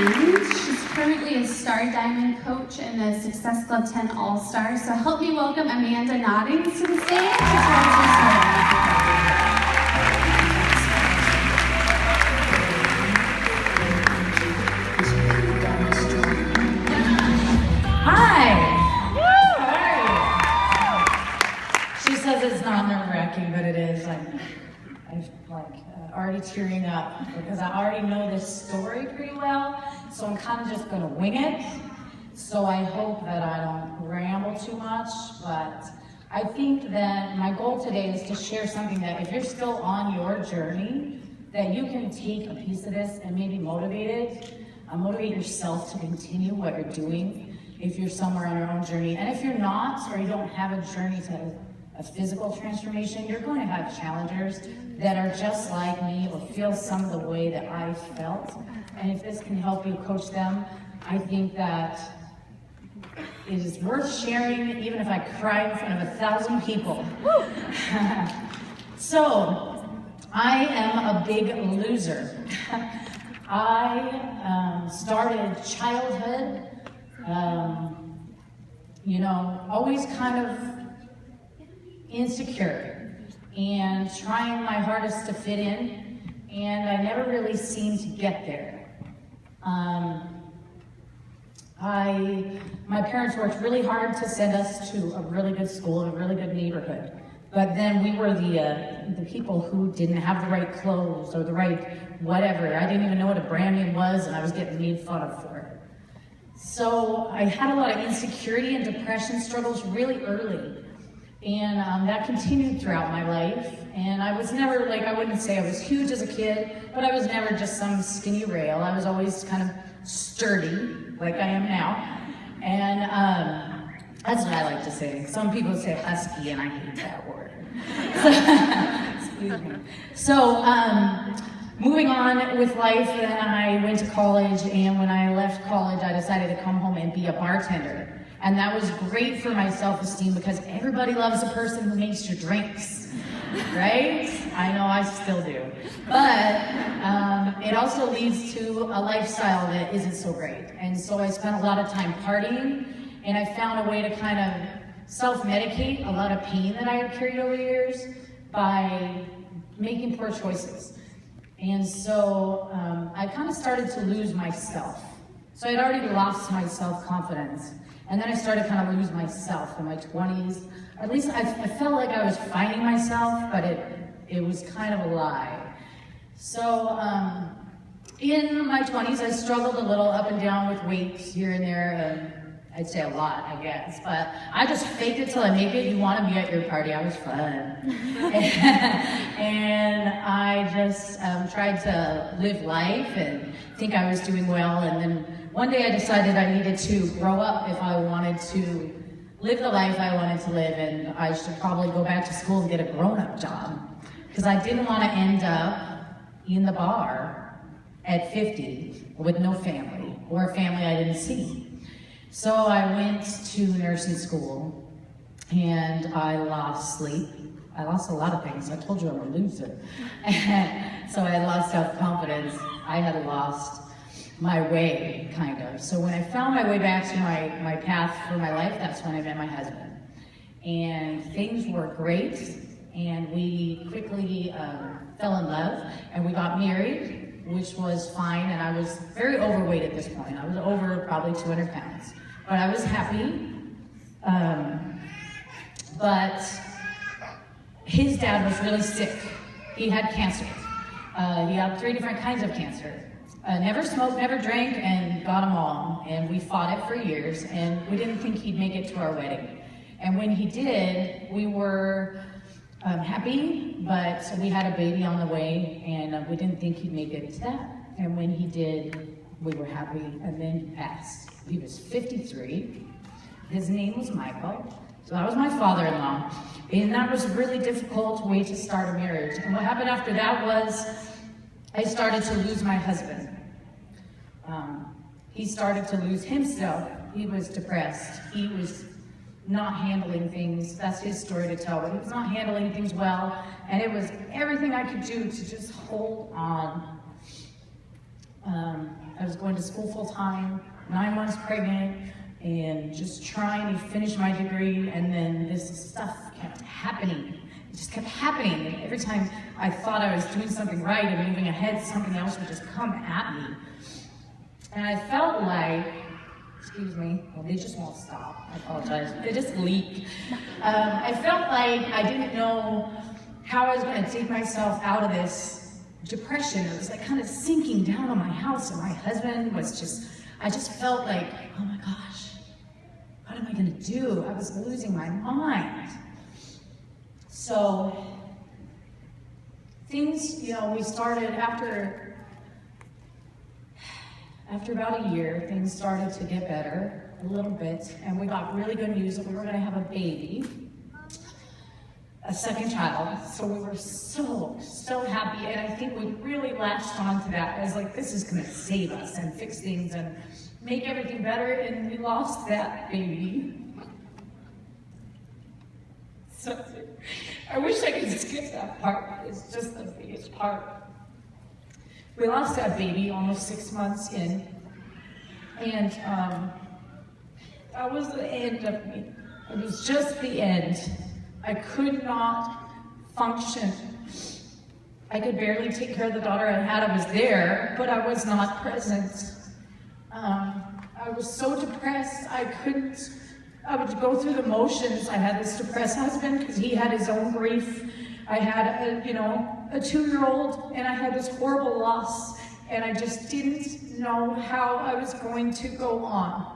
Noddings. She's currently a Star Diamond coach in the Success Club 10 All-Stars. So help me welcome Amanda Noddings to the stage to tell us her story. It's not nerve-wracking, but it is. I'm already tearing up because I already know this story pretty well, so I'm kind of just going to wing it. So I hope that I don't ramble too much, but I think that my goal today is to share something that if you're still on your journey, that you can take a piece of this and maybe motivate it, motivate yourself to continue what you're doing if you're somewhere on your own journey. And if you're not, or you don't have a journey to a physical transformation, you're going to have challengers that are just like me or feel some of the way that I felt. And if this can help you coach them, I think that it is worth sharing, even if I cry in front of 1,000 people. So, I am a big loser. I started childhood, always kind of insecure and trying my hardest to fit in, and I never really seemed to get there. My parents worked really hard to send us to a really good school, a really good neighborhood, but then we were the people who didn't have the right clothes or the right whatever. I didn't even know what a brand name was, and I was getting made fun of for it. So I had a lot of insecurity and depression struggles really early. And that continued throughout my life. And I was never, I wouldn't say I was huge as a kid, but I was never just some skinny rail. I was always kind of sturdy, like I am now. And that's what I like to say. Some people say husky, and I hate that word. Excuse me. So, moving on with life, then I went to college, and when I left college, I decided to come home and be a bartender. And that was great for my self-esteem because everybody loves a person who makes your drinks, right? I know I still do. But it also leads to a lifestyle that isn't so great. And so I spent a lot of time partying, and I found a way to kind of self-medicate a lot of pain that I had carried over the years by making poor choices. And so I kind of started to lose myself. So I'd already lost my self-confidence. And then I started kind of lose myself in my 20s. At least I felt like I was finding myself, but it was kind of a lie. So in my 20s, I struggled a little up and down with weight here and there, and I'd say a lot, I guess. But I just faked it till I make it. You want to be at your party. I was fun. And I just tried to live life and think I was doing well, and then one day I decided I needed to grow up if I wanted to live the life I wanted to live, and I should probably go back to school and get a grown-up job because I didn't want to end up in the bar at 50 with no family or a family I didn't see. So I went to nursing school and I lost sleep. I lost a lot of things. I told you I'm a loser. So I had lost self-confidence. I had lost my way, kind of. So when I found my way back to my path for my life, that's when I met my husband. And things were great, and we quickly fell in love, and we got married, which was fine, and I was very overweight at this point. I was over probably 200 pounds, but I was happy. But his dad was really sick. He had cancer. He had 3 different kinds of cancer. Never smoked, never drank, and got them all. And we fought it for years, and we didn't think he'd make it to our wedding. And when he did, we were happy, but we had a baby on the way, and we didn't think he'd make it to that. And when he did, we were happy, and then he passed. He was 53. His name was Michael. So that was my father-in-law. And that was a really difficult way to start a marriage. And what happened after that was I started to lose my husband. He started to lose himself. He was depressed. He was not handling things. That's his story to tell, but he was not handling things well. And it was everything I could do to just hold on. I was going to school full time, 9 months pregnant, and just trying to finish my degree, and then this stuff kept happening. It just kept happening, and every time I thought I was doing something right and moving ahead, something else would just come at me. And I felt like, excuse me, well, they just won't stop, I apologize, they just leak. I felt like I didn't know how I was gonna take myself out of this depression. It was like kind of sinking down on my house, and my husband was just, I just felt like, oh my gosh, what am I gonna do? I was losing my mind. So things, you know, we started after about a year, things started to get better a little bit, and we got really good news that we were gonna have a baby, a second child. So we were so happy, and I think we really latched on to that as like, this is gonna save us and fix things and make everything better, and we lost that baby. So I wish I could skip that part. It's just the biggest part. We lost that baby almost 6 months in, and that was the end of me. It was just the end. I could not function. I could barely take care of the daughter I had. I was there, but I was not present. I was so depressed, I would go through the motions. I had this depressed husband because he had his own grief. I had a 2-year-old, and I had this horrible loss, and I just didn't know how I was going to go on.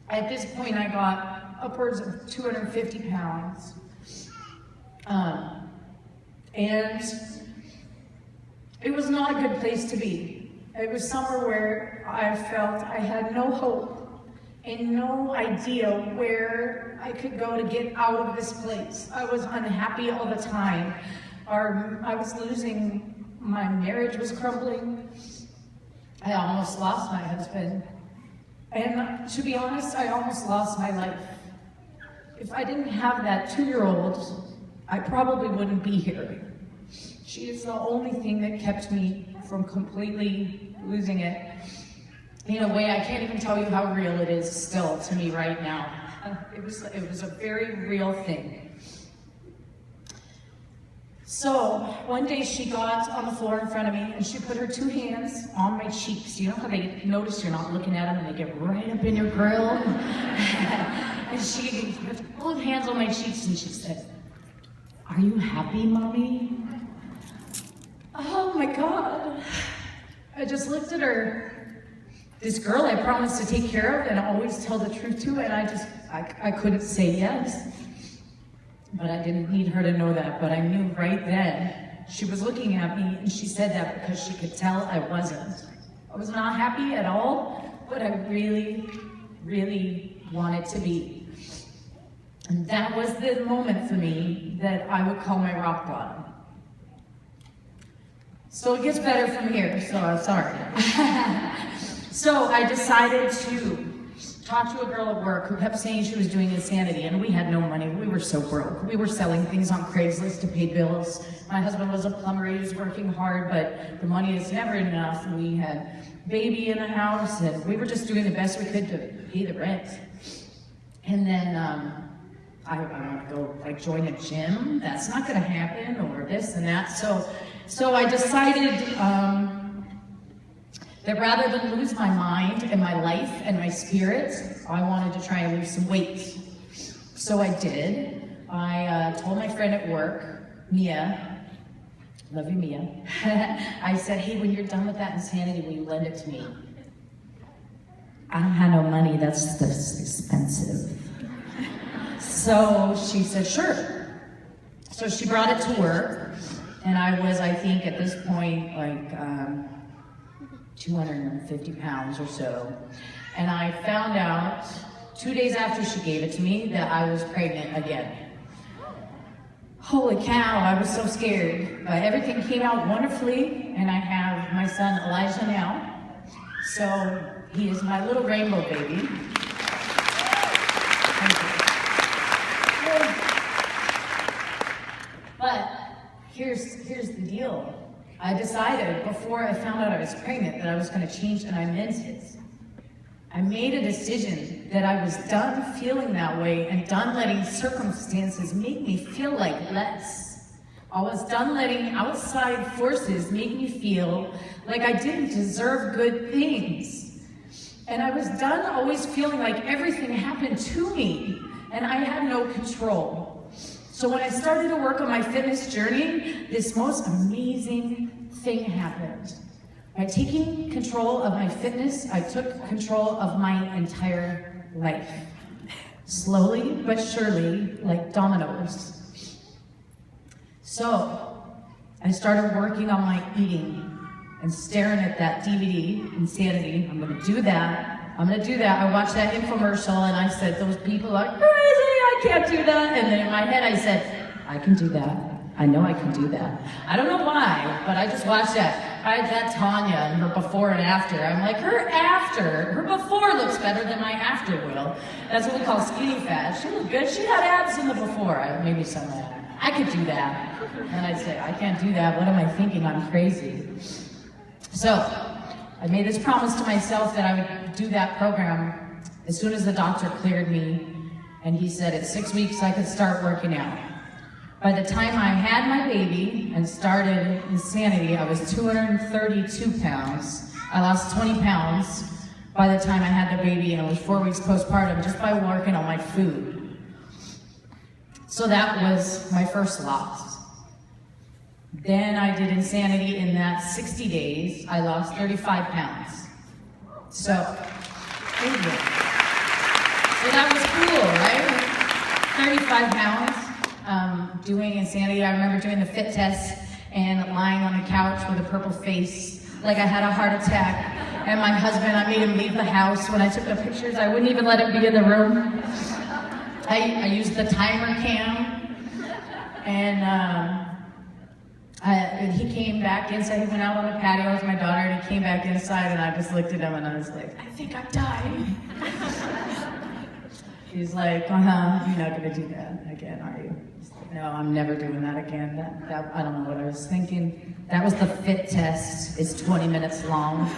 At this point, I got upwards of 250 pounds. And it was not a good place to be. It was somewhere where I felt I had no hope and no idea where I could go to get out of this place. I was unhappy all the time. I was losing, my marriage was crumbling. I almost lost my husband. And to be honest, I almost lost my life. If I didn't have that 2-year-old, I probably wouldn't be here. She is the only thing that kept me from completely losing it. In a way, I can't even tell you how real it is still to me right now. It was a very real thing. So one day she got on the floor in front of me and she put her 2 hands on my cheeks. You know how they notice you're not looking at them and they get right up in your grill? And she put both hands on my cheeks and she said, "Are you happy, Mommy?" Oh my God. I just looked at her. This girl I promised to take care of and always tell the truth to, and I couldn't say yes. But I didn't need her to know that, but I knew right then she was looking at me, and she said that because she could tell I wasn't. I was not happy at all, but I really, really wanted to be. And that was the moment for me that I would call my rock bottom. So it gets better from here, so I'm sorry. So I decided to talk to a girl at work who kept saying she was doing Insanity, and we had no money. We were so broke. We were selling things on Craigslist to pay bills. My husband was a plumber. He was working hard, but the money is never enough. We had baby in the house, and we were just doing the best we could to pay the rent. And then I want to go like join a gym. That's not going to happen, or this and that. So I decided that rather than lose my mind and my life and my spirit, I wanted to try and lose some weight. So I did. I told my friend at work, Mia, love you, Mia. I said, "Hey, when you're done with that Insanity, will you lend it to me?" "I don't have no money, that's expensive." So she said, "Sure." So she brought it to work, and I was, I think, at this point, like 250 pounds or so. And I found out 2 days after she gave it to me that I was pregnant again. Holy cow, I was so scared. But everything came out wonderfully, and I have my son Elijah now. So he is my little rainbow baby. Thank you. But here's the deal. I decided before I found out I was pregnant that I was going to change, and I meant it. I made a decision that I was done feeling that way and done letting circumstances make me feel like less. I was done letting outside forces make me feel like I didn't deserve good things. And I was done always feeling like everything happened to me and I had no control. So when I started to work on my fitness journey, this most amazing thing happened. By taking control of my fitness, I took control of my entire life. Slowly but surely, like dominoes. So, I started working on my eating and staring at that DVD, Insanity. I'm gonna do that. I watched that infomercial and I said, those people are crazy, I can't do that. And then in my head I said, I can do that. I know I can do that. I don't know why, but I just watched that. I had that Tanya and her before and after. I'm like, her before looks better than my after will. That's what we call skinny fat. She looked good. She had abs in the before. Maybe some of that. I could do that. And I'd say, I can't do that. What am I thinking? I'm crazy. So I made this promise to myself that I would do that program as soon as the doctor cleared me. And he said at 6 weeks I could start working out. By the time I had my baby and started Insanity, I was 232 pounds. I lost 20 pounds by the time I had the baby, and it was 4 weeks postpartum just by working on my food. So that was my first loss. Then I did Insanity. In that 60 days, I lost 35 pounds. So that was cool, right? 35 pounds. Doing Insanity. I remember doing the fit test and lying on the couch with a purple face, like I had a heart attack. And my husband, I made him leave the house. When I took the pictures, I wouldn't even let him be in the room. I used the timer cam, and he came back inside. He went out on the patio with my daughter, and he came back inside, and I just looked at him, and I was like, I think I'm dying. He's like, you're not gonna do that again, are you? Like, no, I'm never doing that again. That I don't know what I was thinking. That was the fit test. It's 20 minutes long.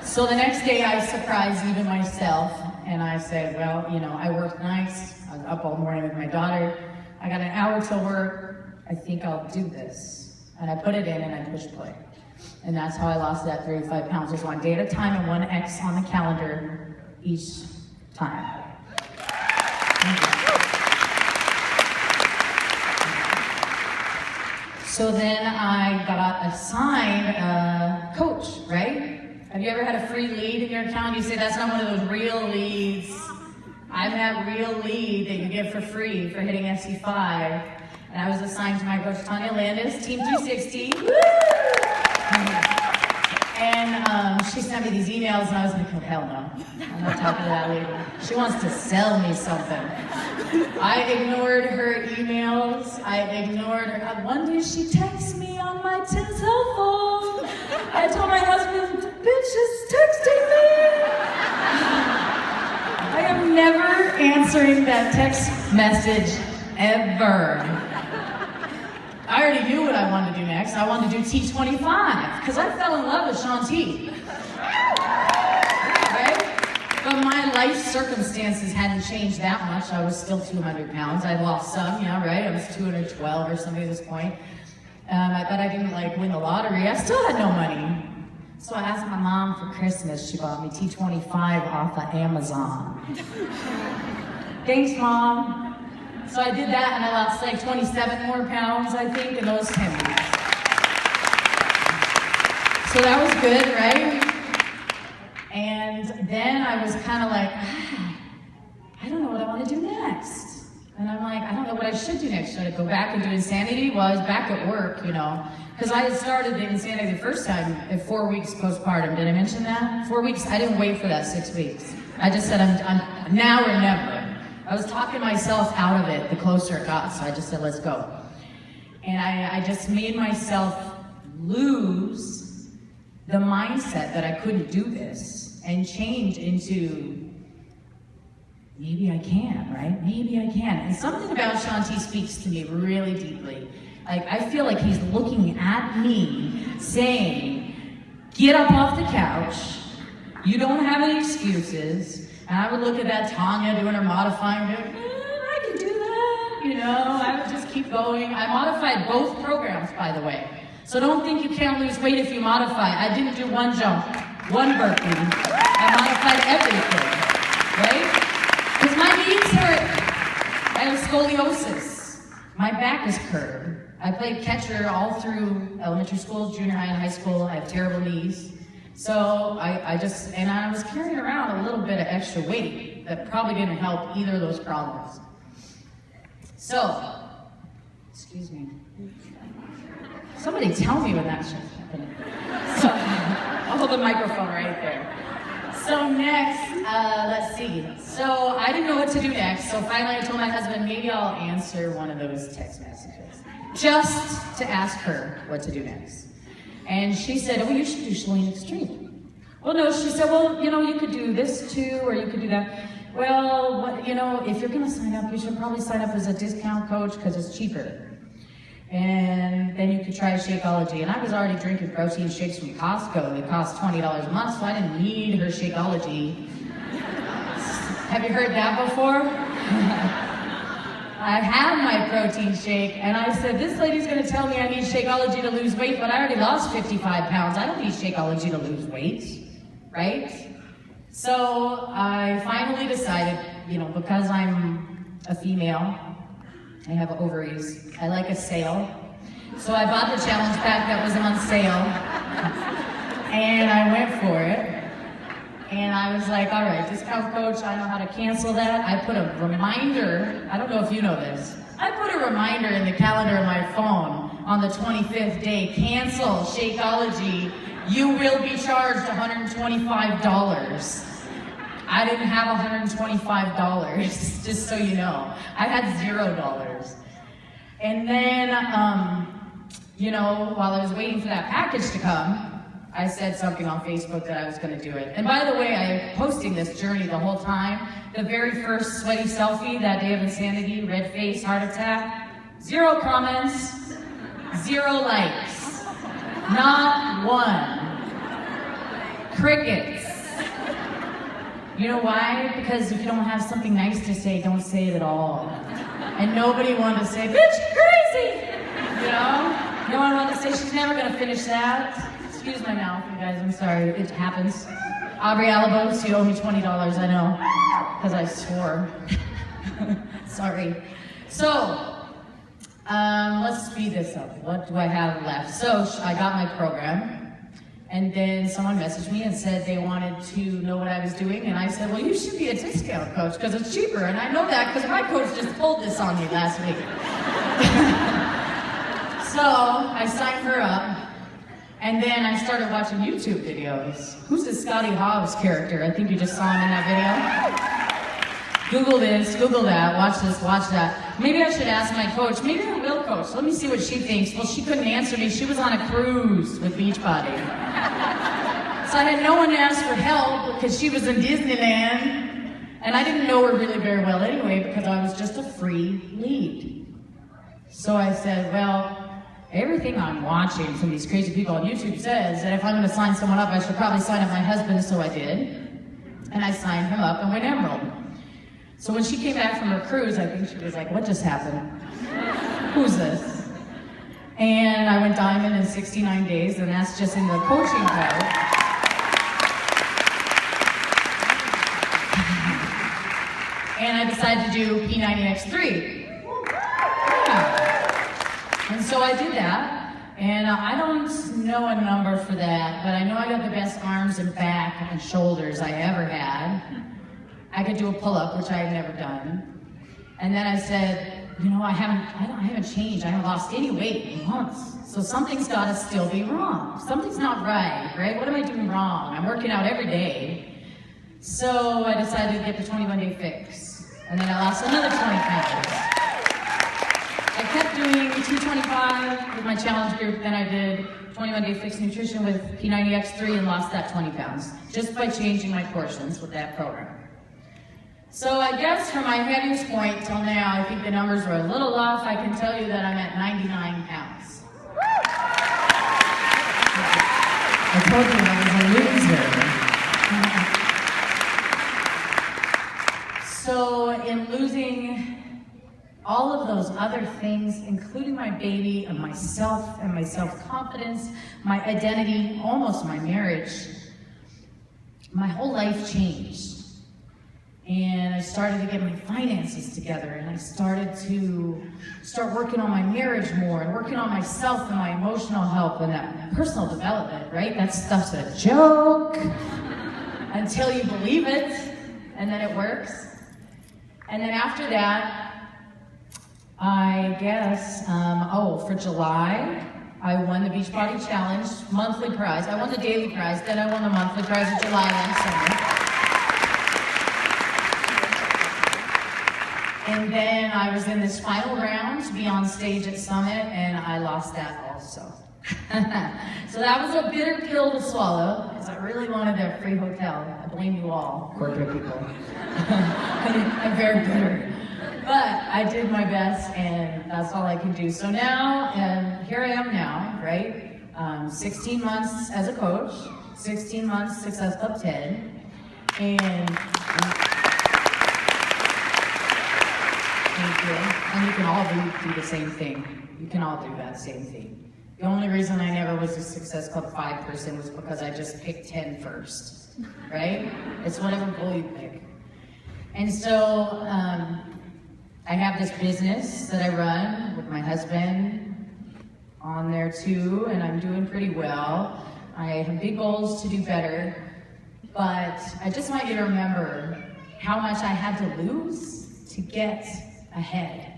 So the next day I surprised even myself, and I said, well, I worked nights. I was up all morning with my daughter. I got an hour till work. I think I'll do this. And I put it in and I pushed play. And that's how I lost that 35 pounds. Just one day at a time and one X on the calendar each time. So then I got assigned a coach, right? Have you ever had a free lead in your account? You say that's not one of those real leads. I've had real lead that you get for free for hitting SC5. And I was assigned to my coach, Tanya Landis, Team 360. Woo! And she sent me these emails, and I was like, oh, hell no. I'm not talking to that lady. She wants to sell me something. I ignored her emails. I ignored her. One day she texted me on my cell phone. I told my husband, the bitch is texting me. I am never answering that text message, ever. I already knew what I wanted to do next. I wanted to do T25, because I fell in love with Shaun T. Right? But my life circumstances hadn't changed that much. I was still 200 pounds. I lost some, right? I was 212 or something at this point. But I didn't win the lottery. I still had no money. So I asked my mom for Christmas. She bought me T25 off of Amazon. Thanks, Mom. So I did that, and I lost 27 more pounds, I think, in those 10 weeks. So that was good, right? And then I was kind of like, I don't know what I want to do next. And I'm like, I don't know what I should do next. Should I go back and do Insanity? Well, I was back at work, because I had started the Insanity the first time at 4 weeks postpartum. Did I mention that? 4 weeks, I didn't wait for that 6 weeks. I just said, I'm now or never. I was talking myself out of it the closer it got, so I just said, let's go. And I just made myself lose the mindset that I couldn't do this and change into, maybe I can, right? Maybe I can. And something about Shaun T speaks to me really deeply. Like, I feel like he's looking at me saying, get up off the couch, you don't have any excuses. And I would look at that Tanya doing her modifying, going, I can do that, you know, I would just keep going. I modified both programs, by the way. So don't think you can't lose weight if you modify. I didn't do one jump, one burpee. I modified everything, right? Because my knees hurt. I have scoliosis. My back is curved. I played catcher all through elementary school, junior high, and high school. I have terrible knees. So I was carrying around a little bit of extra weight that probably didn't help either of those problems. So, excuse me. Somebody tell me when that shit's happening. So, I'll hold the microphone right there. So next, let's see. So I didn't know what to do next. So finally I told my husband, maybe I'll answer one of those text messages. Just to ask her what to do next. And she said, oh, you should do Shalene Extreme. Well, no, she said, well, you know, you could do this too, or you could do that. Well, what, you know, if you're gonna sign up, you should probably sign up as a discount coach because it's cheaper. And then you could try Shakeology. And I was already drinking protein shakes from Costco. They cost $20 a month, so I didn't need her Shakeology. Have you heard that before? I had my protein shake, and I said, this lady's gonna tell me I need Shakeology to lose weight, but I already lost 55 pounds. I don't need Shakeology to lose weight, right? So I finally decided, you know, because I'm a female, I have ovaries, I like a sale. So I bought the challenge pack that was on sale, and I went for it. And I was like, all right, discount coach, I know how to cancel that. I put a reminder, I don't know if you know this, I put a reminder in the calendar of my phone on the 25th day, cancel Shakeology, you will be charged $125. I didn't have $125, just so you know. I had $0. And then, you know, while I was waiting for that package to come, I said something on Facebook that I was gonna do it. And by the way, I am posting this journey the whole time. The very first sweaty selfie, that day of insanity, red face, heart attack, 0 comments, 0 likes, not one. Crickets. You know why? Because if you don't have something nice to say, don't say it at all. And nobody wanted to say, bitch, you're crazy! You know? No one wanted to say, she's never gonna finish that. Excuse my mouth, you guys, I'm sorry, it happens. Aubrey Alabos, you owe me $20, I know, because I swore. Sorry. So, let's speed this up. What do I have left? So, I got my program, and then someone messaged me and said they wanted to know what I was doing, and I said, well, you should be a discount coach, because it's cheaper, and I know that because my coach just pulled this on me last week. So, I signed her up. And then I started watching YouTube videos. Who's this Scotty Hobbs character? I think you just saw him in that video. Google this, Google that, watch this, watch that. Maybe I should ask my coach. Maybe I will coach. Let me see what she thinks. Well, she couldn't answer me. She was on a cruise with Beachbody. So I had no one to ask for help because she was in Disneyland. And I didn't know her really very well anyway because I was just a free lead. So I said, well, everything I'm watching from these crazy people on YouTube says that if I'm gonna sign someone up, I should probably sign up my husband, so I did. And I signed him up and went Emerald. So when she came back from her cruise, I think she was like, what just happened? Who's this? And I went Diamond in 69 days, and that's just in the coaching part. And I decided to do P90X3. Yeah. And so I did that, and I don't know a number for that, but I know I got the best arms and back and shoulders I ever had. I could do a pull-up, which I had never done. And then I said, you know, I haven't changed. I haven't lost any weight in months. So something's got to still be wrong. Something's not right? What am I doing wrong? I'm working out every day. So I decided to get the 21-day fix, and then I lost another 20 pounds. I kept doing 225 with my challenge group, then I did 21-day fixed nutrition with P90X3 and lost that 20 pounds, just by changing my portions with that program. So I guess from my heaviest point till now, I think the numbers were a little off. I can tell you that I'm at 99 pounds. I told you I was a loser. So in losing all of those other things, including my baby and myself and my self-confidence, my identity, almost my marriage, my whole life changed. And I started to get my finances together, and I started to working on my marriage more and working on myself and my emotional health and that personal development, right? That stuff's a joke until you believe it, and then it works. And then after that, I guess, for July, I won the Beachbody Challenge monthly prize. I won the daily prize, then I won the monthly prize in July and summer. And then I was in this final round to be on stage at Summit, and I lost that also. So that was a bitter pill to swallow, because I really wanted a free hotel. I blame you all, corporate people. I'm very bitter. But I did my best, and that's all I can do. So now, here I am now, right? 16 months as a coach, 16 months Success Club 10, and thank you. And you can all do the same thing. You can all do that same thing. The only reason I never was a Success Club 5 person was because I just picked 10 first, right? It's whatever goal you pick. And so, I have this business that I run with my husband on there too, and I'm doing pretty well. I have big goals to do better, but I just want you to remember how much I had to lose to get ahead.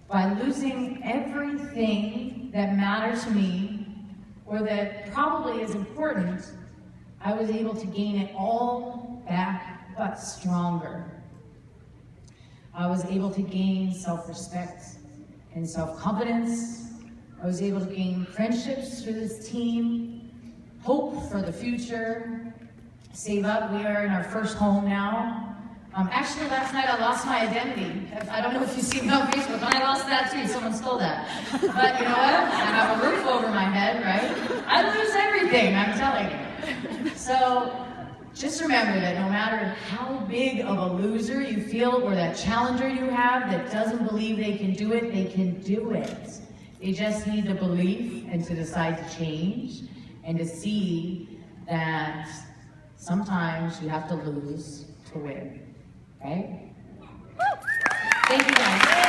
By losing everything that mattered to me, or that probably is important, I was able to gain it all back, but stronger. I was able to gain self-respect and self-confidence. I was able to gain friendships through this team, hope for the future, save up. We are in our first home now. Actually, last night I lost my identity. I don't know if you see me on Facebook, but I lost that too. Someone stole that. But you know what? I have a roof over my head, right? I lose everything, I'm telling you. So, just remember that no matter how big of a loser you feel, or that challenger you have that doesn't believe they can do it, they can do it. They just need the belief and to decide to change and to see that sometimes you have to lose to win, right? Thank you guys.